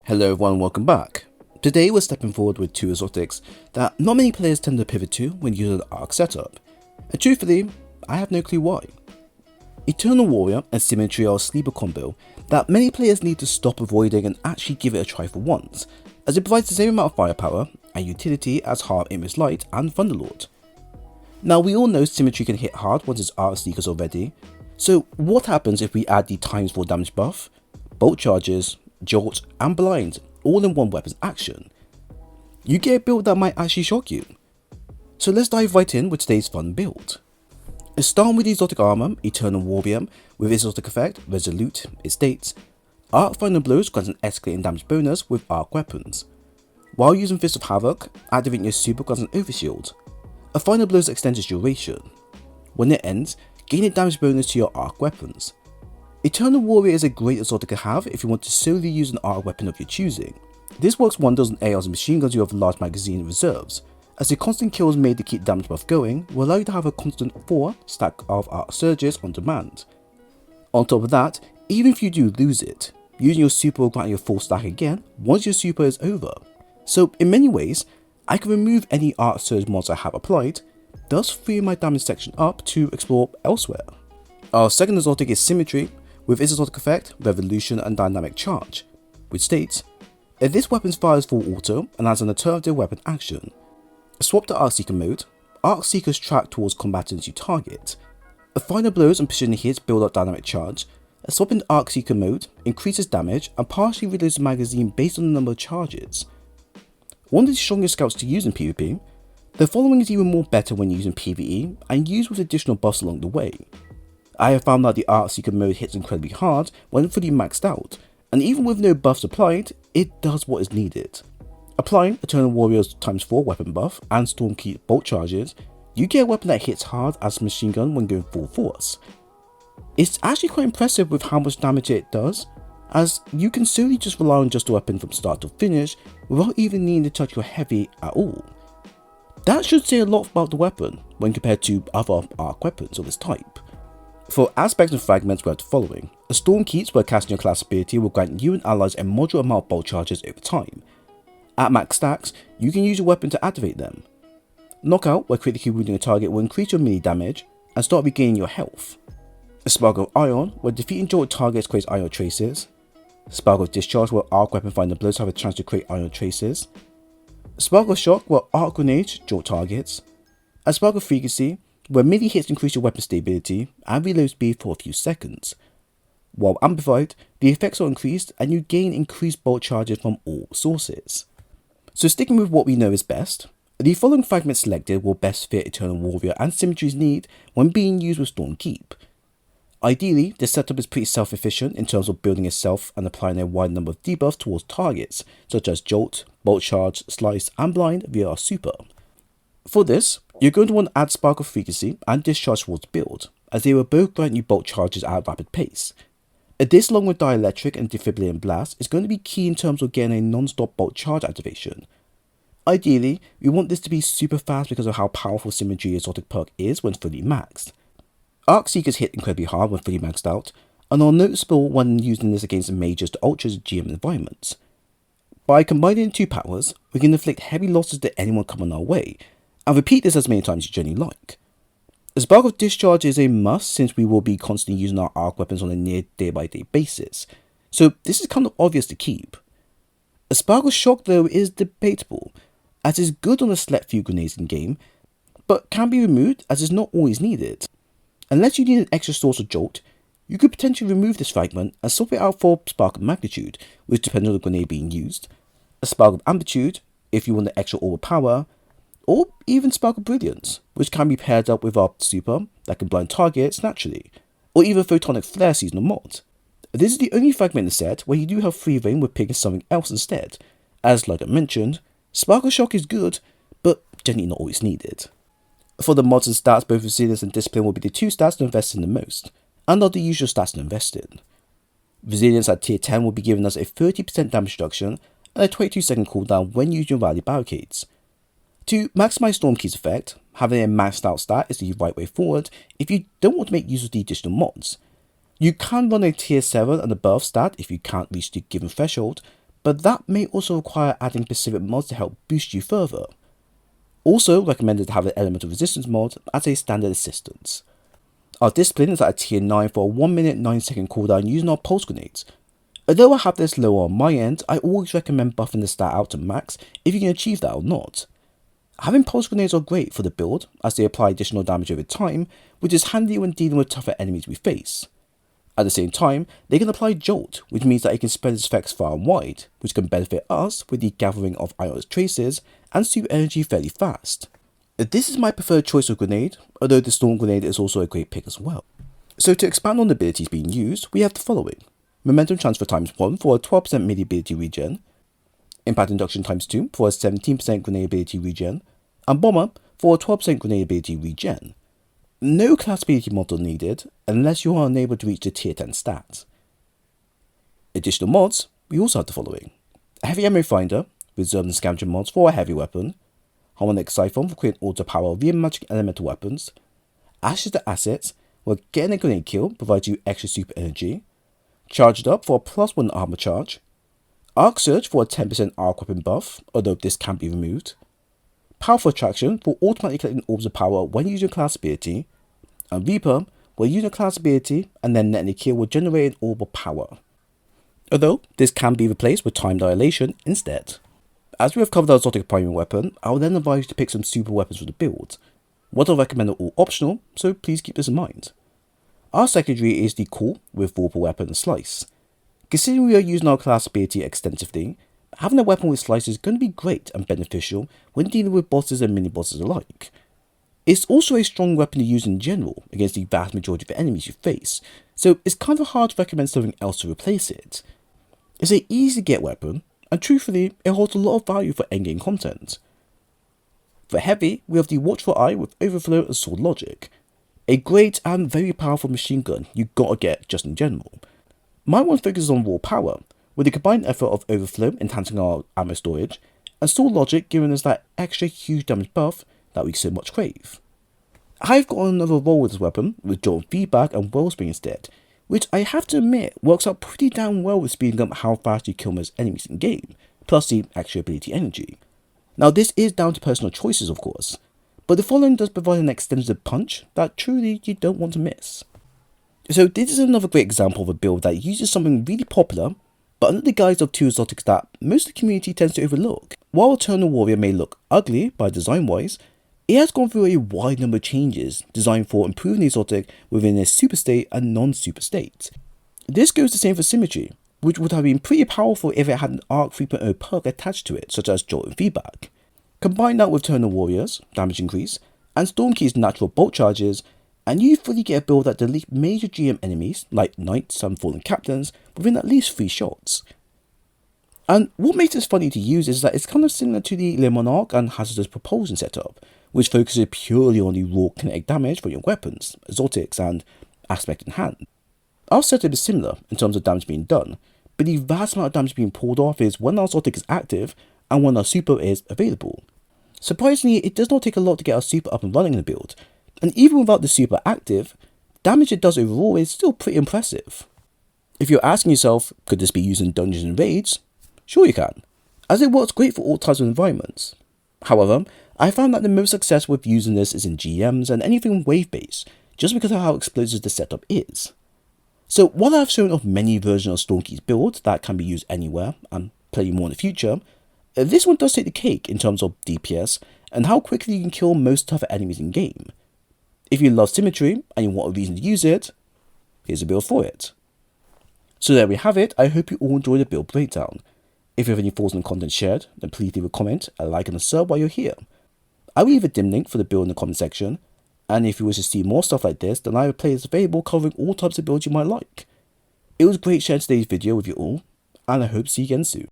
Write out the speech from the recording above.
Hello everyone, welcome back. Today we're stepping forward with two exotics that not many players tend to pivot to when using the Arc setup, and truthfully, I have no clue why. Eternal Warrior and Symmetry are a sleeper combo that many players need to stop avoiding and actually give it a try for once, as it provides the same amount of firepower and utility as Heart Image Light and Thunderlord. Now we all know Symmetry can hit hard once its Arc Seekers are ready, so what happens if we add the ×4 damage buff, bolt charges, jolt and blind all in one weapon's action? You get a build that might actually shock you. So let's dive right in with today's fun build. Starting with the exotic armor, Eternal Warrior, with its exotic effect, Resolute, it states, Arc Final Blows grants an escalating damage bonus with arc weapons. While using Fist of Havoc, activating your super grants an overshield. A Final Blows extends its duration. When it ends, gain a damage bonus to your arc weapons. Eternal Warrior is a great exotic to have if you want to solely use an arc weapon of your choosing. This works wonders on ARs and machine guns you have a large magazine in reserves, as the constant kills made to keep damage buff going will allow you to have a constant 4 stack of arc surges on demand. On top of that, even if you do lose it, using your super will grant you a full stack again once your super is over. So in many ways, I can remove any arc surge mods I have applied, thus freeing my damage section up to explore elsewhere. Our second exotic is Symmetry, with its exotic effect, Revolution and Dynamic Charge, which states, if this weapon fires full auto and has an alternative weapon action, swap to Arc Seeker mode, Arc Seekers track towards combatants you target. A Final Blows and precision hits build up Dynamic Charge, a swap into Arc Seeker mode increases damage and partially reloads the magazine based on the number of charges. One of the strongest scouts to use in PvP, the following is even more better when using PvE and used with additional buffs along the way. I have found that the Arc Seeker mode hits incredibly hard when fully maxed out, and even with no buffs applied, it does what is needed. Applying Eternal Warrior's ×4 weapon buff and Stormkeep bolt charges, you get a weapon that hits hard as a machine gun when going full force. It's actually quite impressive with how much damage it does, as you can solely just rely on just a weapon from start to finish without even needing to touch your heavy at all. That should say a lot about the weapon when compared to other arc weapons of this type. For aspects and fragments, we have the following. A Stormkeep, where casting your class ability will grant you and allies a moderate amount of bolt charges over time. At max stacks, you can use your weapon to activate them. Knockout, where critically wounding a target will increase your melee damage and start regaining your health. A Spark of Ion, where defeating jolt targets creates ion traces. Spark of Discharge, where arc weapon final blows have a chance to create ion traces. Spark of Shock, where arc grenades jolt targets. A Spark of Frequency, where melee hits increase your weapon stability and reload speed for a few seconds. While amplified, the effects are increased and you gain increased bolt charges from all sources. So sticking with what we know is best, the following fragments selected will best fit Eternal Warrior and Symmetry's need when being used with Stormkeep. Ideally, the setup is pretty self-efficient in terms of building itself and applying a wide number of debuffs towards targets, such as Jolt, Bolt Charge, Slice and Blind via our super. For this, you're going to want to add Spark of Frequency and Discharge towards build, as they will both grant you bolt charges at a rapid pace. This along with Dielectric and Defibrillating Blast is going to be key in terms of getting a non-stop bolt charge activation. Ideally, we want this to be super fast because of how powerful Symmetry exotic perk is when fully maxed. Arc Seekers hit incredibly hard when fully maxed out, and are noticeable when using this against the Mages to Ultras GM environments. By combining the two powers, we can inflict heavy losses to anyone coming our way, and repeat this as many times as you generally like. A Spark of Discharge is a must since we will be constantly using our arc weapons on a near day-by-day basis, so this is kind of obvious to keep. A Spark of Shock though is debatable, as it's good on a select few grenades in game, but can be removed as it's not always needed. Unless you need an extra source of jolt, you could potentially remove this fragment and swap it out for Spark of Magnitude, which depends on the grenade being used, a Spark of Amplitude, if you want the extra overpower, or even Spark of Brilliance, which can be paired up with our super that can blind targets naturally, or even Photonic Flare seasonal mod. This is the only fragment in the set where you do have free reign with picking something else instead, as like I mentioned, Spark of Shock is good, but generally not always needed. For the mods and stats, both Resilience and Discipline will be the two stats to invest in the most, and are the usual stats to invest in. Resilience at tier 10 will be giving us a 30% damage reduction and a 22-second cooldown when using rally barricades. To maximize Stormkeep's effect, having a maxed out stat is the right way forward if you don't want to make use of the additional mods. You can run a tier 7 and above stat if you can't reach the given threshold, but that may also require adding specific mods to help boost you further. Also recommended to have an element of resistance mod as a standard assistance. Our discipline is at a tier 9 for a 1 minute 9 second cooldown using our pulse grenades. Although I have this lower on my end, I always recommend buffing the stat out to max if you can achieve that or not. Having pulse grenades are great for the build as they apply additional damage over time, which is handy when dealing with tougher enemies we face. At the same time, they can apply Jolt, which means that it can spread its effects far and wide, which can benefit us with the gathering of Io's traces and super energy fairly fast. This is my preferred choice of grenade, although the storm grenade is also a great pick as well. So to expand on the abilities being used, we have the following. Momentum transfer times 1 for a 12% melee ability regen, impact induction times 2 for a 17% grenade ability regen, and bomber for a 12% grenade ability regen. No class ability model needed unless you are unable to reach the tier 10 stats. Additional mods, we also have the following. A heavy ammo finder, reserve and scavenger mods for a heavy weapon, harmonic siphon for creating auto power via magic elemental weapons, ashes to assets, where getting a grenade kill provides you extra super energy, charged up for a +1 armor charge, arc surge for a 10% arc weapon buff, although this can be removed, powerful attraction for automatically collecting orbs of power when using a class ability, and Reaper, where using a class ability and then letting a kill will generate an orb of power. Although this can be replaced with time dilation instead. As we have covered our exotic primary weapon, I will then advise you to pick some super weapons for the build. What I recommend are all optional, so please keep this in mind. Our secondary is the Core with Vorpal weapon and Slice. Considering we are using our class ability extensively, having a weapon with Slice is going to be great and beneficial when dealing with bosses and mini-bosses alike. It's also a strong weapon to use in general against the vast majority of the enemies you face, so it's kind of hard to recommend something else to replace it. It's an easy to get weapon, and truthfully, it holds a lot of value for endgame content. For heavy, we have the Watchful Eye with Overflow and Sword Logic. A great and very powerful machine gun you gotta get just in general. My one focuses on raw power, with the combined effort of Overflow enhancing our ammo storage, and Sword Logic giving us that extra huge damage buff that we so much crave. I've got another role with this weapon, with Jolt Feedback and Wellspring instead, which I have to admit works out pretty damn well with speeding up how fast you kill most enemies in game, plus the extra ability energy. Now this is down to personal choices of course, but the following does provide an extensive punch that truly you don't want to miss. So this is another great example of a build that uses something really popular, but under the guise of two exotics that most of the community tends to overlook. While Eternal Warrior may look ugly by design wise, it has gone through a wide number of changes designed for improving the exotic within a super state and non-super state. This goes the same for Symmetry, which would have been pretty powerful if it had an Arc 3.0 perk attached to it, such as Jolt and Feedback. Combine that with Eternal Warrior's damage increase, and Stormkey's natural bolt charges, and you fully get a build that deletes major GM enemies, like Knights and Fallen Captains, within at least 3 shots. And what makes this funny to use is that it's kind of similar to the Le Monarch and Hazardous Propulsion setup, which focuses purely on the raw kinetic damage for your weapons, exotics, and aspect in hand. Our setup is similar in terms of damage being done, but the vast amount of damage being pulled off is when our exotic is active and when our super is available. Surprisingly, it does not take a lot to get our super up and running in the build, and even without the super active, damage it does overall is still pretty impressive. If you're asking yourself, could this be used in dungeons and raids? Sure you can, as it works great for all types of environments. However, I found that the most success with using this is in GMs and anything wave-based, just because of how explosive the setup is. So while I've shown off many versions of Stormkey's build that can be used anywhere, and plenty more in the future, this one does take the cake in terms of DPS and how quickly you can kill most tougher enemies in game. If you love Symmetry and you want a reason to use it, here's a build for it. So there we have it. I hope you all enjoyed the build breakdown. If you have any thoughts on the content shared, then please leave a comment, a like and a sub while you're here. I will leave a dim link for the build in the comment section, and if you wish to see more stuff like this, then I have a playlist available covering all types of builds you might like. It was great sharing today's video with you all, and I hope to see you again soon.